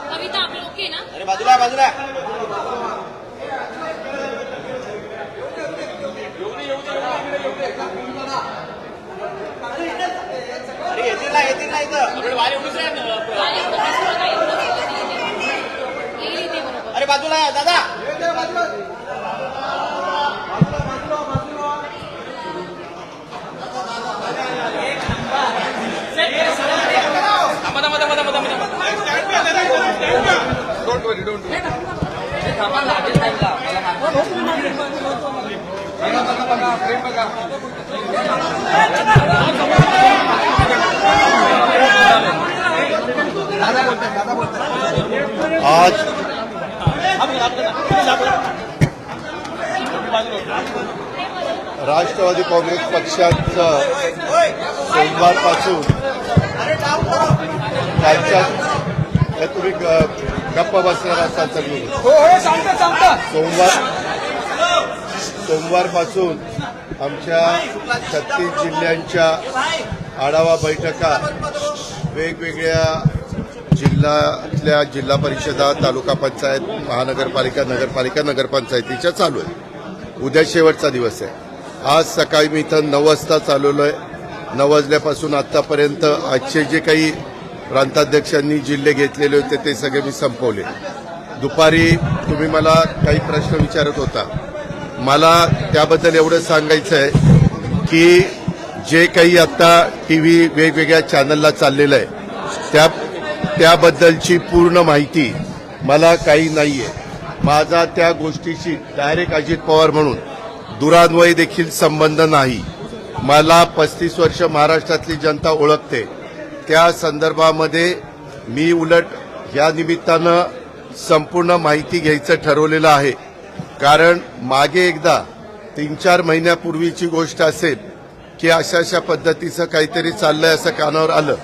कविता आपलं ओके ना? अरे बाजूला बाजूला अरे येतील ना इथं वारी येईल इथे बरोबर. अरे बाजूला दादा आज राष्ट्रवादी काँग्रेस पक्षाचं सोमवारपासून त्यांच्या तुम्ही गप्प बसणार असाल तर सोमवारपासून आमच्या 36 जिल्ह्यांच्या आढावा बैठका वेगवेगळ्या जिल्ह्यातल्या जिल्हा परिषदा, तालुका पंचायत, महानगरपालिका, नगरपालिका, नगरपंचायतीच्या चालू आहे. उद्या शेवटचा दिवस आहे. आज सकाळी मी इथं 9 वाजता चालवलो आहे. 9 वाजल्यापासून आतापर्यंत आजचे जे काही प्रांताध्यक्षांनी जिल्हे घेतलेले होते ते सगळे मी संपवले. दुपारी तुम्ही मला काही प्रश्न विचारत होता. मला त्याबद्दल एवढं सांगायचं आहे की जे काही आता टीव्ही वेगवेगळ्या चॅनलला चाललेलं आहे त्याबद्दलची पूर्ण माहिती मला काही नाहीये. माझा त्या गोष्टीशी डायरेक्ट अजित पवार म्हणून दुरान्वयी देखील संबंध नाही. मला 35 वर्ष महाराष्ट्रातली जनता ओळखते. त्या संदर्भामध्ये मी उलट या निमित्तानं संपूर्ण माहिती घ्यायचं ठरवलेलं आहे. कारण मागे एकदा 3-4 महिन्यापूर्वीची गोष्ट असेल की अशा पद्धतीचं काहीतरी चाललंय असं कानावर आलं.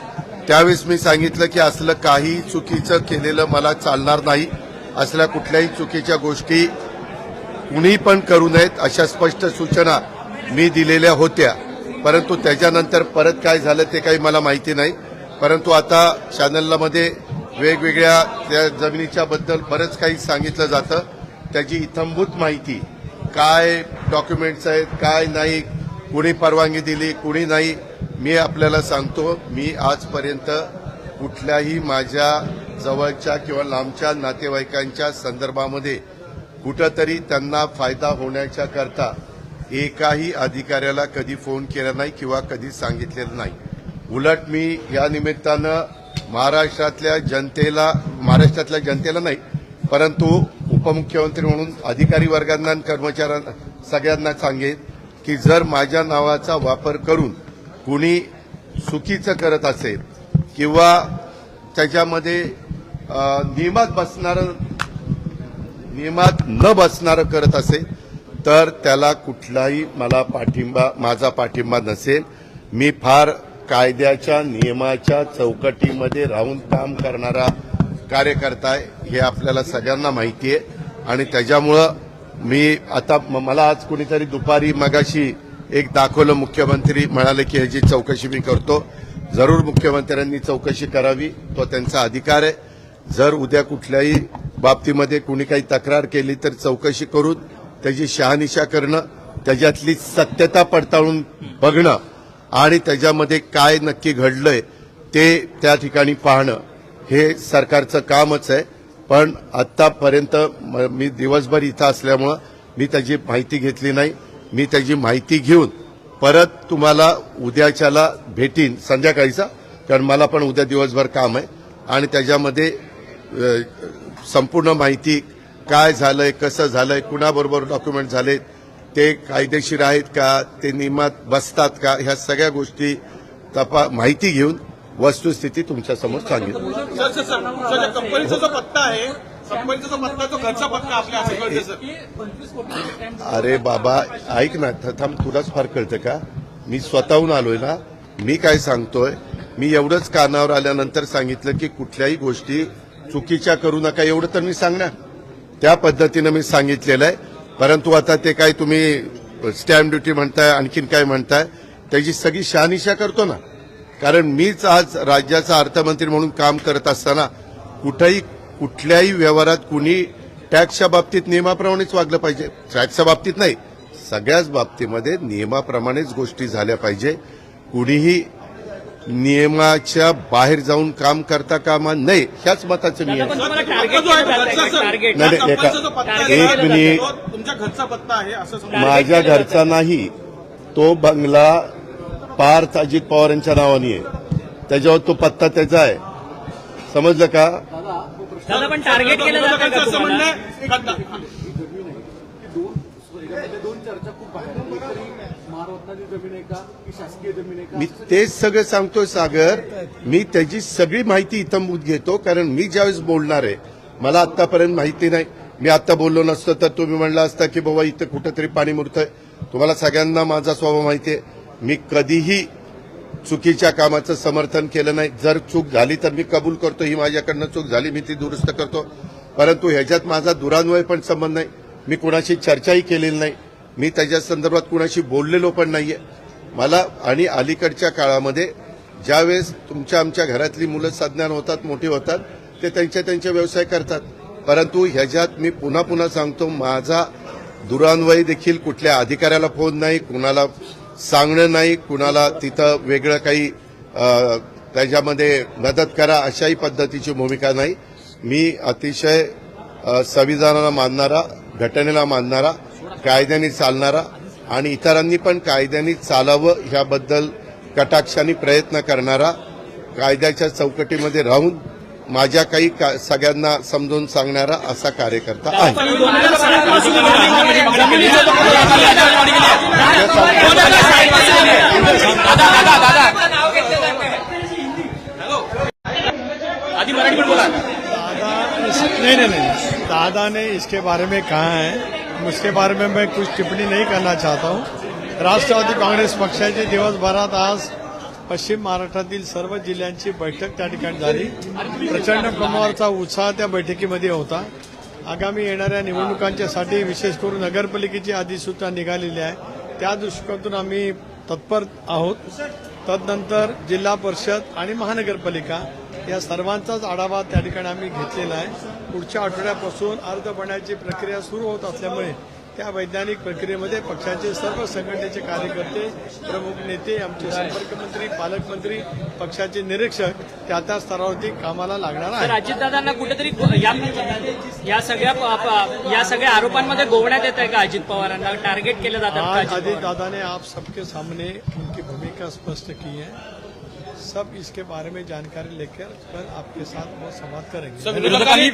त्यावेळेस मी सांगितलं की असलं काही चुकीचं केलेलं मला चालणार नाही. असल्या कुठल्याही चुकीच्या गोष्टी कुणी पण करू नयेत अशा स्पष्ट सूचना मी दिलेल्या होत्या. परंतु त्याच्यानंतर परत काय झालं ते काही मला माहिती नाही. परंतु आता चॅनलमध्ये वेगवेगळ्या त्या जमिनीच्या बद्दल बरंच काही सांगितलं जातं. त्याची इत्थंभूत माहिती काय डॉक्युमेंट्स आहेत काय नाही, कुणी परवानगी दिली कुणी नाही, मी आपल्याला सांगतो. मी आजपर्यंत कुठल्याही माझ्या जवळच्या किंवा लांबच्या नातेवाईकांच्या संदर्भामध्ये कुठंतरी त्यांना फायदा होण्याच्या करता एकाही अधिकाऱ्याला कधी फोन केला नाही किंवा कधी सांगितलेलं नाही. उलट मी या निमित्तानं महाराष्ट्रातल्या जनतेला नाही परंतु उपमुख्यमंत्री म्हणून अधिकारी वर्गांना आणि कर्मचाऱ्यांना सगळ्यांना सांगेन की जर माझ्या नावाचा वापर करून कुणी चुकीचं करत असेल किंवा त्याच्यामध्ये नियमात न बसणारं करत असेल तर त्याला कुठलाही माझा पाठिंबा नसेल. मी फार कायद्याच्या नियमाच्या चौकटीमध्ये राहून काम करणारा कार्यकर्ता आहे हे आपल्याला सगळ्यांना माहिती आहे. आणि त्याच्यामुळं मी आता मला आज कुणीतरी दुपारी मगाशी एक दाखवलं. मुख्यमंत्री म्हणाले की ह्याची चौकशी मी करतो. जरूर मुख्यमंत्र्यांनी चौकशी करावी, तो त्यांचा अधिकार आहे. जर उद्या कुठल्याही बाबतीमध्ये कुणी काही तक्रार केली तर चौकशी करून त्याची शहानिशा करणं, त्याच्यातली सत्यता पडताळून बघणं आणि त्याच्यामध्ये काय नक्की घडलंय ते त्या ठिकाणी पाहणं हे सरकारचं कामच आहे. पण आतापर्यंत मी दिवसभर इथं असल्यामुळं मी त्याची माहिती घेतली नाही. मी त्याची माहिती घेऊन परत तुम्हाला उद्याच्याला भेटीन संध्याकाळीचा, कारण मला पण उद्या दिवसभर काम आहे. आणि त्याच्यामध्ये संपूर्ण माहिती काय झालंय, कसं झालंय, कुणाबरोबर डॉक्युमेंट झालेत, ते कायदेशीर आहेत का, ते नियमात बसतात का, ह्या सगळ्या गोष्टी माहिती घेऊन वस्तुस्थिती तुमच्यासमोर सांगितली. कंपनीचा जो पत्ता आहे, कंपनीचा जो पत्ता तो घरचा पत्ता आपल्या असं कळतं सर. अरे बाबा ऐक ना, थांब, तुलाच फार कळतं का? मी स्वतःहून आलोय ना. मी काय सांगतोय, मी एवढंच कानावर आल्यानंतर सांगितलं की कुठल्याही गोष्टी चुकीच्या करू नका, एवढं तर मी सांगणार. त्या पद्धतीनं मी सांगितलेलं आहे. परंतु आता ते काय तुम्ही स्टॅम्प ड्युटी म्हणताय, आणखीन काय म्हणताय, त्याची सगळी शहानिशा करतो ना. कारण मीच आज राज्याचा अर्थमंत्री म्हणून काम करत असताना कुठल्याही व्यवहारात कुणी टॅक्सच्या बाबतीत नियमाप्रमाणेच वागलं पाहिजे. टॅक्सच्या बाबतीत नाही, सगळ्याच बाबतीमध्ये नियमाप्रमाणेच गोष्टी झाल्या पाहिजे. कुणीही नियमाच्या बाहेर जाऊन काम करता कामा नये, ह्याच मताचं मी आहे. नाही, एक मिनिट. तुमच्या घरचा पत्ता आहे असं समजा. माझ्या घरचा नाही, तो बंगला पार्थ अजित पवार यांच्या नावाने आहे, त्याच्यावर तो पत्ता त्याचा आहे. समजलं का? दादा पण टार्गेट केलं जातं का असं तुम्हाला? म्हणणं आहे का? दोन चर्चा खूप बाहेर महारत्नाची जमीन आहे का की शासकीय जमीन आहे का? मी तेच सगळं सांगतोय सागर. मी त्याची सगळी माहिती इथंभूत घेतो, कारण मी ज्यावेळेस बोलणार आहे मला आतापर्यंत माहिती नाही. मी आता बोललो नसतो तर तुम्ही म्हणला असता की बाबा इथं कुठेतरी पाणी मुरतंय. तुम्हाला सगळ्यांना माझा स्वभाव माहिती आहे. मी कधीही चुकीच्या कामाचं समर्थन केलं नाही. जर चूक झाली तर मी कबूल करतो, ही माझ्याकडनं चूक झाली, मी ती दुरुस्त करतो. परंतु ह्याच्यात माझा दुरान्वय पण संबंध नाही. मी कुणाशी चर्चाही केलेली नाही. मी त्याच्या संदर्भात कुणाशी बोललेलो पण नाहीये. मला आणि अलीकडच्या काळामध्ये ज्यावेळेस आमच्या घरातली मुलं सज्ञान होतात, मोठी होतात, ते त्यांचे व्यवसाय करतात. परंतु ह्याच्यात मी पुन्हा पुन्हा सांगतो, माझा दुरान्वय देखील कुठल्या अधिकाऱ्याला फोन नाही, कुणाला सांगणं नाही, कुणाला तिथं वेगळं काही त्याच्यामध्ये मदत करा अशाही पद्धतीची भूमिका नाही. मी अतिशय संविधानाला मानणारा, घटनेला मानणारा, कायद्याने चालणारा आणि इतरांनी पण कायद्याने चालावं ह्याबद्दल कटाक्षाने प्रयत्न करणारा, कायद्याच्या चौकटीमध्ये राहून माझ्या काही सगळ्यांना समजून सांगणारा असा कार्यकर्ता आहे. आधी मराठी पण बोला. नहीं, दादा ने इसके बारे में कहा है, उसके बारे में मैं कुछ टिप्पणी नहीं करना चाहता हूं. राष्ट्रवादी काँग्रेस पक्षाची दिवसभरात आज पश्चिम महाराष्ट्रातील सर्व जिल्ह्यांची बैठक त्या ठिकाणी झाली. प्रचंड प्रमाणावरचा उत्साह त्या बैठकीमध्ये होता. आगामी येणाऱ्या निवडणुकांच्यासाठी विशेष करून नगरपालिकेची अधिसूचना निघालेली आहे. त्या दृष्टिकोनातून आम्ही तत्पर आहोत. तदनंतर जिल्हा परिषद आणि महानगरपालिका या सर्वांचाच आढावा त्या ठिकाणी आम्ही घेतलेला आहे. पुढच्या आठवड्यापासून अर्ज भरण्याची प्रक्रिया सुरू होत असल्यामुळे त्या वैधानिक प्रक्रियेमध्ये पक्षाचे सर्व संघटनेचे कार्यकर्ते, प्रमुख नेते, आमचे संपर्कमंत्री, पालकमंत्री, पक्षाचे निरीक्षक त्या स्तरावरती कामाला लागणार तर आहे. अजितदादांना कुठेतरी या सगळ्या आरोपांमध्ये गोवण्यात येत आहे का? अजित पवारांना टार्गेट केलं जातं का? आज अजित अजित पवार? दादा ने आप सबके सामने उनकी भूमिका स्पष्ट की है. सब इसके बारे में जानकारी लेकर कल आपके साथ वो संवाद करेंगे. विरोधकांनी